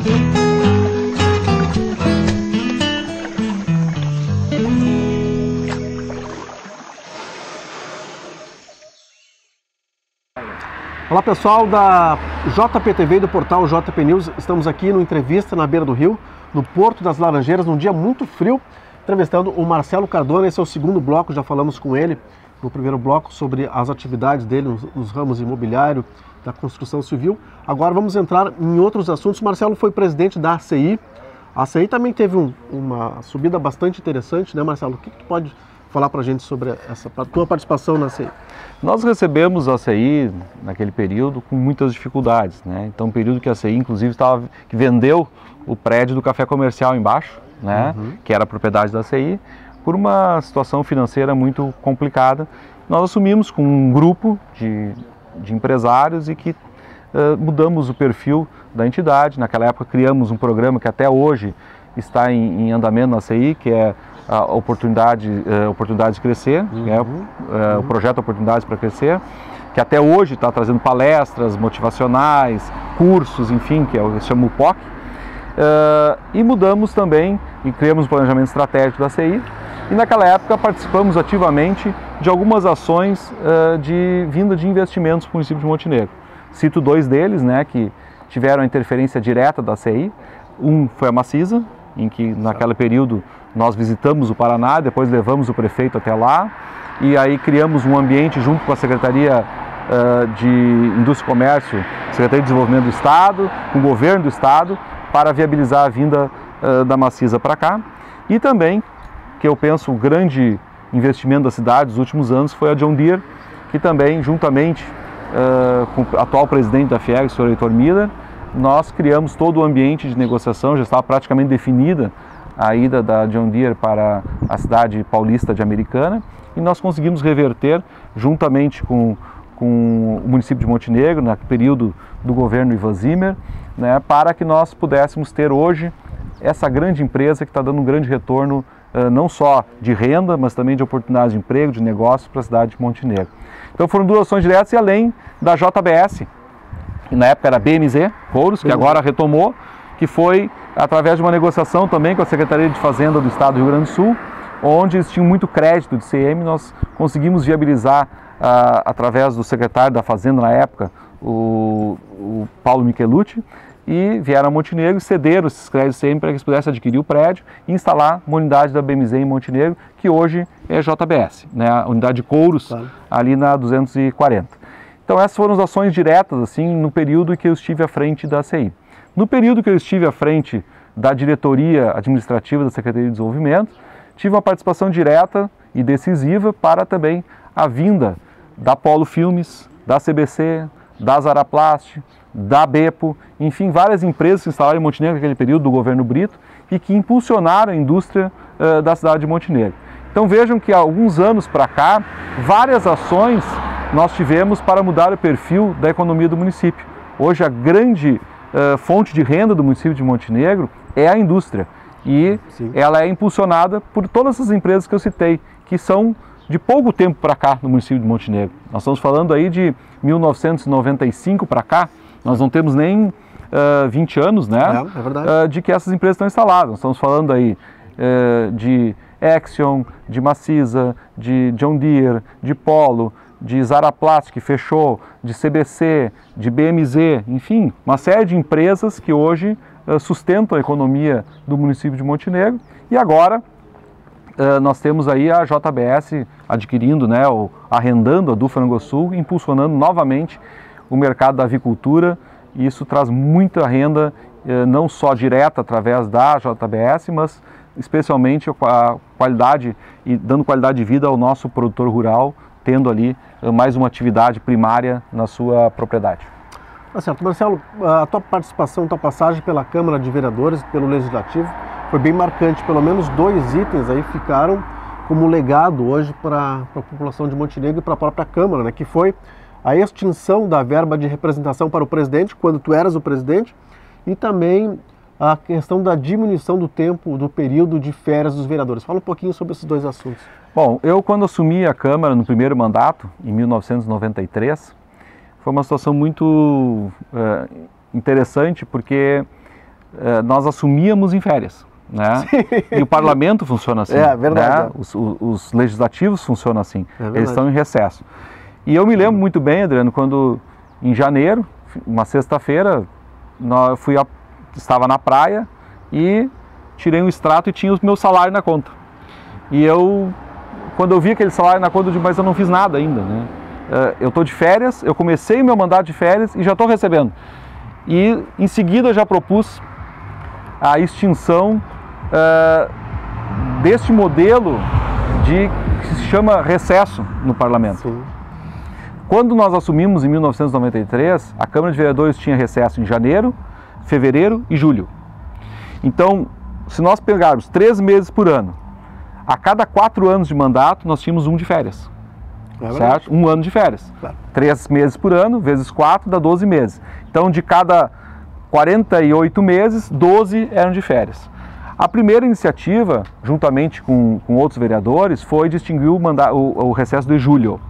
Olá pessoal da JPTV e do portal JP News, estamos aqui no Entrevista na Beira do Rio, no Porto das Laranjeiras, num dia muito frio, entrevistando o Marcelo Cardona. Esse é o segundo bloco, já falamos com ele no primeiro bloco sobre as atividades dele nos ramos imobiliário, da construção civil. Agora vamos entrar em outros assuntos. O Marcelo foi presidente da ACI. A ACI também teve uma subida bastante interessante, né, Marcelo? O que tu pode falar para a gente sobre a tua participação na ACI? Nós recebemos a ACI naquele período com muitas dificuldades, né? Então, um período que a ACI, inclusive, que vendeu o prédio do Café Comercial embaixo, né? Que era a propriedade da ACI, por uma situação financeira muito complicada. Nós assumimos com um grupo de empresários e que mudamos o perfil da entidade. Naquela época criamos um programa que até hoje está em andamento na ACI, que é a Oportunidade de Crescer, o projeto Oportunidades para Crescer, que até hoje está trazendo palestras motivacionais, cursos, enfim, que se chama o POC. E mudamos também e criamos um planejamento estratégico da ACI. E naquela época participamos ativamente de algumas ações de vinda de investimentos para o município de Montenegro. Cito dois deles, né, que tiveram a interferência direta da ACI. Um foi a Macisa, em que naquele período nós visitamos o Paraná, depois levamos o prefeito até lá e aí criamos um ambiente junto com a Secretaria de Indústria e Comércio, Secretaria de Desenvolvimento do Estado, com o Governo do Estado, para viabilizar a vinda da Macisa para cá. E também, que eu penso, o grande investimento da cidade dos últimos anos foi a John Deere, que também, juntamente com o atual presidente da FIEG, o senhor Heitor Miller, nós criamos todo o ambiente de negociação, já estava praticamente definida a ida da John Deere para a cidade paulista de Americana, e nós conseguimos reverter, juntamente com o município de Montenegro, no período do governo Ivan Zimmer, né, para que nós pudéssemos ter hoje essa grande empresa que está dando um grande retorno, não só de renda, mas também de oportunidades de emprego, de negócios para a cidade de Montenegro. Então foram duas ações diretas, e além da JBS, que na época era BMZ Couros, que agora retomou, que foi através de uma negociação também com a Secretaria de Fazenda do Estado do Rio Grande do Sul, onde eles tinham muito crédito de CM, nós conseguimos viabilizar, através do secretário da Fazenda na época, o Paulo Michelucci, e vieram a Montenegro e cederam esses créditos CM para que eles pudessem adquirir o prédio e instalar uma unidade da BMZ em Montenegro, que hoje é JBS, né, a unidade de Couros, claro, ali na 240. Então essas foram as ações diretas, assim, no período que eu estive à frente da ACI. No período que eu estive à frente da diretoria administrativa da Secretaria de Desenvolvimento, tive uma participação direta e decisiva para também a vinda da Polo Filmes, da CBC, da Zaraplast, da Bepo, enfim, várias empresas que se instalaram em Montenegro naquele período do governo Brito e que impulsionaram a indústria da cidade de Montenegro. Então vejam que há alguns anos para cá, várias ações nós tivemos para mudar o perfil da economia do município. Hoje a grande fonte de renda do município de Montenegro é a indústria, e ela é impulsionada por todas essas empresas que eu citei, que são de pouco tempo para cá no município de Montenegro. Nós estamos falando aí de 1995 para cá, nós não temos nem 20 anos, né, é verdade, de que essas empresas estão instaladas. Nós estamos falando aí de Axion, de Macisa, de John Deere, de Polo, de Zaraplast, que fechou, de CBC, de BMZ, enfim, uma série de empresas que hoje sustentam a economia do município de Montenegro. E agora nós temos aí a JBS adquirindo, né, ou arrendando a Duferangosul, impulsionando novamente o mercado da avicultura, e isso traz muita renda, não só direta através da JBS, mas especialmente a qualidade e dando qualidade de vida ao nosso produtor rural, tendo ali mais uma atividade primária na sua propriedade. Tá certo. Marcelo, a tua participação, tua passagem pela Câmara de Vereadores, pelo Legislativo, foi bem marcante. Pelo menos dois itens aí ficaram como legado hoje para a população de Montenegro e para a própria Câmara, né? Que foi a extinção da verba de representação para o presidente, quando tu eras o presidente, e também a questão da diminuição do tempo, do período de férias dos vereadores. Fala um pouquinho sobre esses dois assuntos. Bom, eu quando assumi a Câmara no primeiro mandato, em 1993, foi uma situação muito interessante, porque nós assumíamos em férias, né? E o parlamento funciona assim. É verdade. Né? Os legislativos funcionam assim. Eles estão em recesso. E eu me lembro muito bem, Adriano, quando em janeiro, uma sexta-feira, estava na praia e tirei um extrato e tinha o meu salário na conta. E quando eu vi aquele salário na conta, eu disse, mas eu não fiz nada ainda, né? Eu estou de férias, eu comecei o meu mandato de férias e já estou recebendo. E em seguida eu já propus a extinção deste modelo que se chama recesso no parlamento. Sim. Quando nós assumimos em 1993, a Câmara de Vereadores tinha recesso em janeiro, fevereiro e julho. Então, se nós pegarmos 3 meses por ano, a cada 4 anos de mandato, nós tínhamos um de férias. Certo? Um ano de férias. Claro. 3 meses por ano, vezes 4, dá 12 meses. Então, de cada 48 meses, 12 eram de férias. A primeira iniciativa, juntamente com outros vereadores, foi de extinguir o recesso de julho.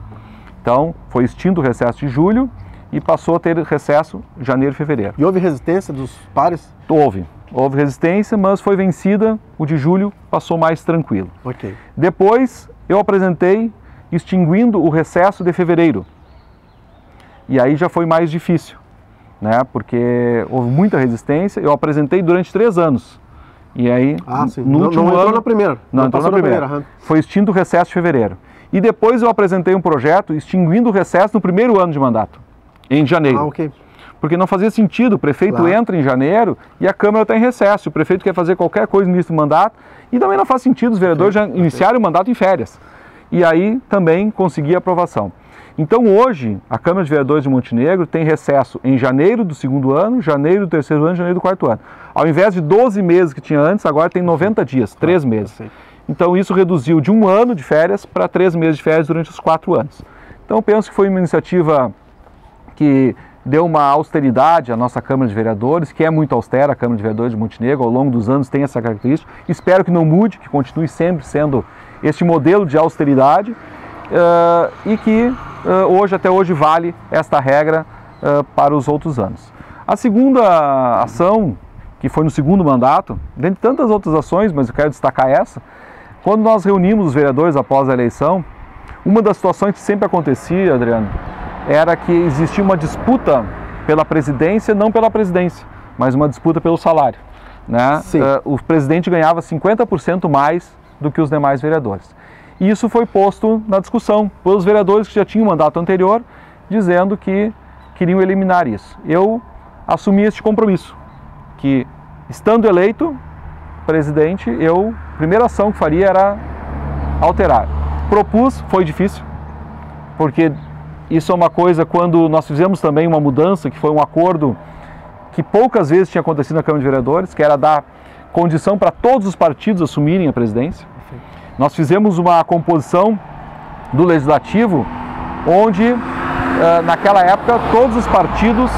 Então, foi extinto o recesso de julho e passou a ter recesso janeiro e fevereiro. E houve resistência dos pares? Houve resistência, mas foi vencida. O de julho passou mais tranquilo. Ok. Depois, eu apresentei extinguindo o recesso de fevereiro. E aí já foi mais difícil, né? Porque houve muita resistência. Eu apresentei durante 3 anos. E aí, no último ano... Não entrou na primeira. Não entrou na primeira. Foi extinto o recesso de fevereiro. E depois eu apresentei um projeto extinguindo o recesso no primeiro ano de mandato, em janeiro. Ok. Porque não fazia sentido, o prefeito entra em janeiro e a Câmara está em recesso. O prefeito quer fazer qualquer coisa no início do mandato e também não faz sentido os vereadores já iniciarem o mandato em férias. E aí também consegui a aprovação. Então hoje, a Câmara de Vereadores de Montenegro tem recesso em janeiro do 2º ano, janeiro do 3º ano, janeiro do 4º ano. Ao invés de 12 meses que tinha antes, agora tem 90 dias, 3 meses. Então isso reduziu de 1 ano de férias para 3 meses de férias durante os 4 anos. Então eu penso que foi uma iniciativa que deu uma austeridade à nossa Câmara de Vereadores, que é muito austera, a Câmara de Vereadores de Montenegro, ao longo dos anos tem essa característica. Espero que não mude, que continue sempre sendo este modelo de austeridade e que até hoje vale esta regra para os outros anos. A segunda ação, que foi no 2º mandato, dentre tantas outras ações, mas eu quero destacar essa, quando nós reunimos os vereadores após a eleição, uma das situações que sempre acontecia, Adriano, era que existia uma disputa pela presidência, não pela presidência, mas uma disputa pelo salário, né? O presidente ganhava 50% mais do que os demais vereadores. E isso foi posto na discussão pelos vereadores que já tinham mandato anterior, dizendo que queriam eliminar isso. Eu assumi este compromisso, que estando eleito presidente, a primeira ação que faria era alterar. Propus, foi difícil, porque isso é uma coisa, quando nós fizemos também uma mudança, que foi um acordo que poucas vezes tinha acontecido na Câmara de Vereadores, que era dar condição para todos os partidos assumirem a presidência. Nós fizemos uma composição do Legislativo, onde naquela época todos os partidos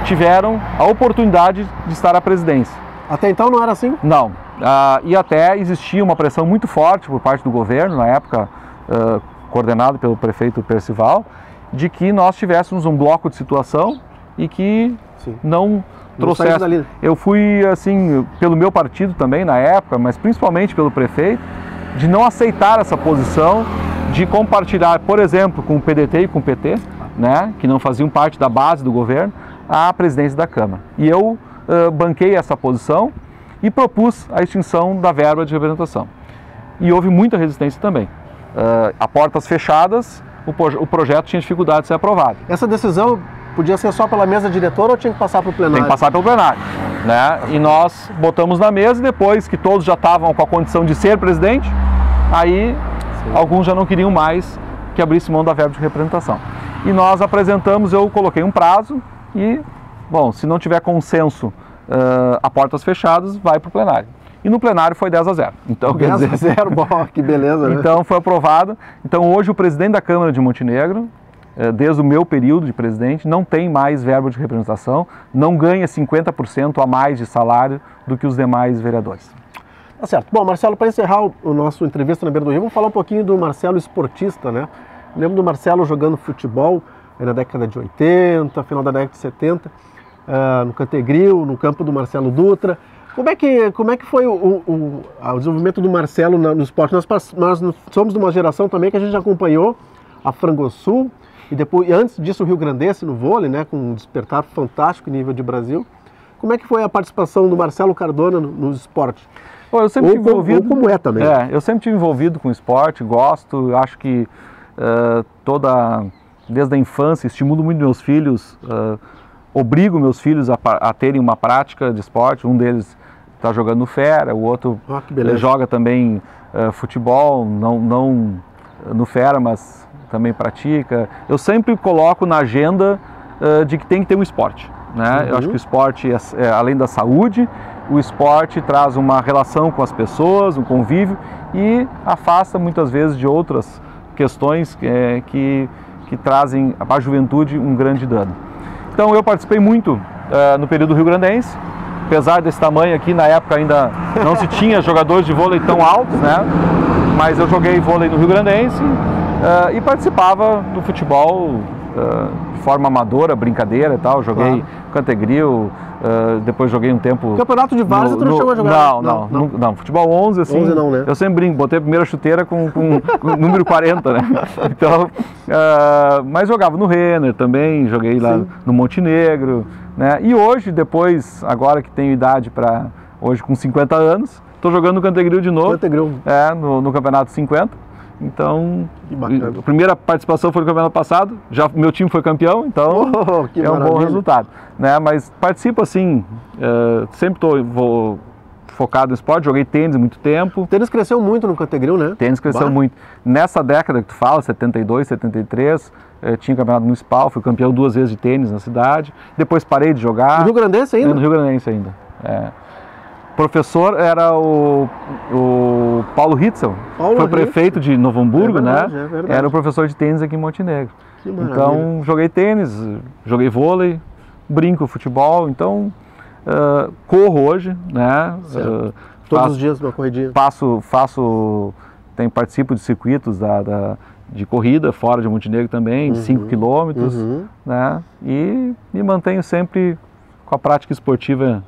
tiveram a oportunidade de estar à presidência. Até então não era assim? Não. E até existia uma pressão muito forte por parte do governo, na época coordenado pelo prefeito Percival, de que nós tivéssemos um bloco de situação e que não trouxesse. Eu fui, assim, pelo meu partido também na época, mas principalmente pelo prefeito, de não aceitar essa posição, de compartilhar, por exemplo, com o PDT e com o PT, né, que não faziam parte da base do governo, a presidência da Câmara. E eu banquei essa posição e propus a extinção da verba de representação. E houve muita resistência também. A portas fechadas, o projeto tinha dificuldade de ser aprovado. Essa decisão podia ser só pela mesa diretora ou tinha que passar para o plenário? Tem que passar pelo plenário, né? E nós botamos na mesa, e depois que todos já estavam com a condição de ser presidente, aí alguns já não queriam mais que abrisse mão da verba de representação. E nós apresentamos, eu coloquei um prazo e, bom, se não tiver consenso a portas fechadas, vai para o plenário. E no plenário foi 10-0. Então, 10-0, bom, que beleza, né? Então foi aprovado. Então hoje o presidente da Câmara de Montenegro, desde o meu período de presidente, não tem mais verba de representação, não ganha 50% a mais de salário do que os demais vereadores. Tá certo. Bom, Marcelo, para encerrar o nosso entrevista na Beira do Rio, vamos falar um pouquinho do Marcelo esportista, né? Eu lembro do Marcelo jogando futebol na década de 80, final da década de 70, no Cantegril, no campo do Marcelo Dutra. Como é que foi o desenvolvimento do Marcelo no esporte? Nós somos de uma geração também que a gente acompanhou a Frangosul e depois, antes disso, o Rio Grandense no vôlei, né, com um despertar fantástico em nível de Brasil. Como é que foi a participação do Marcelo Cardona no esporte? Bom, eu sempre tive envolvido, ou como é também. Eu sempre tive envolvido com esporte, gosto, acho que desde a infância, estimulo muito meus filhos, obrigo meus filhos a terem uma prática de esporte. Um deles está jogando no Fera, o outro joga também futebol, não no Fera, mas também pratica. Eu sempre coloco na agenda de que tem que ter um esporte, né? Eu acho que o esporte, além da saúde, o esporte traz uma relação com as pessoas, um convívio, e afasta muitas vezes de outras questões que trazem para a juventude um grande dano. Então eu participei muito no período rio-grandense, apesar desse tamanho aqui, na época ainda não se tinha jogadores de vôlei tão altos, né? Mas eu joguei vôlei no rio-grandense e participava do futebol de forma amadora, brincadeira e tal. Joguei Cantegril, depois joguei um tempo... Campeonato de várzea tu não chegou a jogar? Não, futebol 11, assim, 11 não, né? Eu sempre brinco, botei a primeira chuteira com o número 40, né? Então, mas jogava no Renner também, joguei lá no Montenegro, né? E hoje, depois, agora que tenho idade hoje com 50 anos, estou jogando no Cantegril de novo, no Campeonato 50. Então, a primeira participação foi no campeonato passado, já meu time foi campeão, então é um bom resultado, né? Mas participo assim, sempre vou focado no esporte, joguei tênis há muito tempo. O tênis cresceu muito no Cantegril, né? Tênis cresceu muito. Nessa década que tu fala, 72, 73, tinha campeonato municipal, fui campeão 2 vezes de tênis na cidade, depois parei de jogar. No Rio Grandense ainda? No Rio Grandense ainda, Professor era o Paulo Hitzel, foi prefeito de Novo Hamburgo, né? Era o professor de tênis aqui em Montenegro. Então, joguei tênis, joguei vôlei, brinco futebol, então corro hoje, né? Todos os dias numa corridinha? Participo de circuitos de corrida fora de Montenegro também, 5 quilômetros, né? E me mantenho sempre com a prática esportiva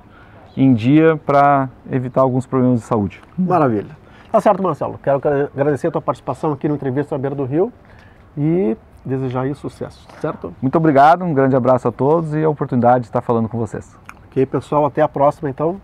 em dia para evitar alguns problemas de saúde. Maravilha. Tá certo, Marcelo. Quero agradecer a tua participação aqui no Entrevista à Beira do Rio e desejar aí sucesso, certo? Muito obrigado, um grande abraço a todos e a oportunidade de estar falando com vocês. Ok, pessoal, até a próxima então.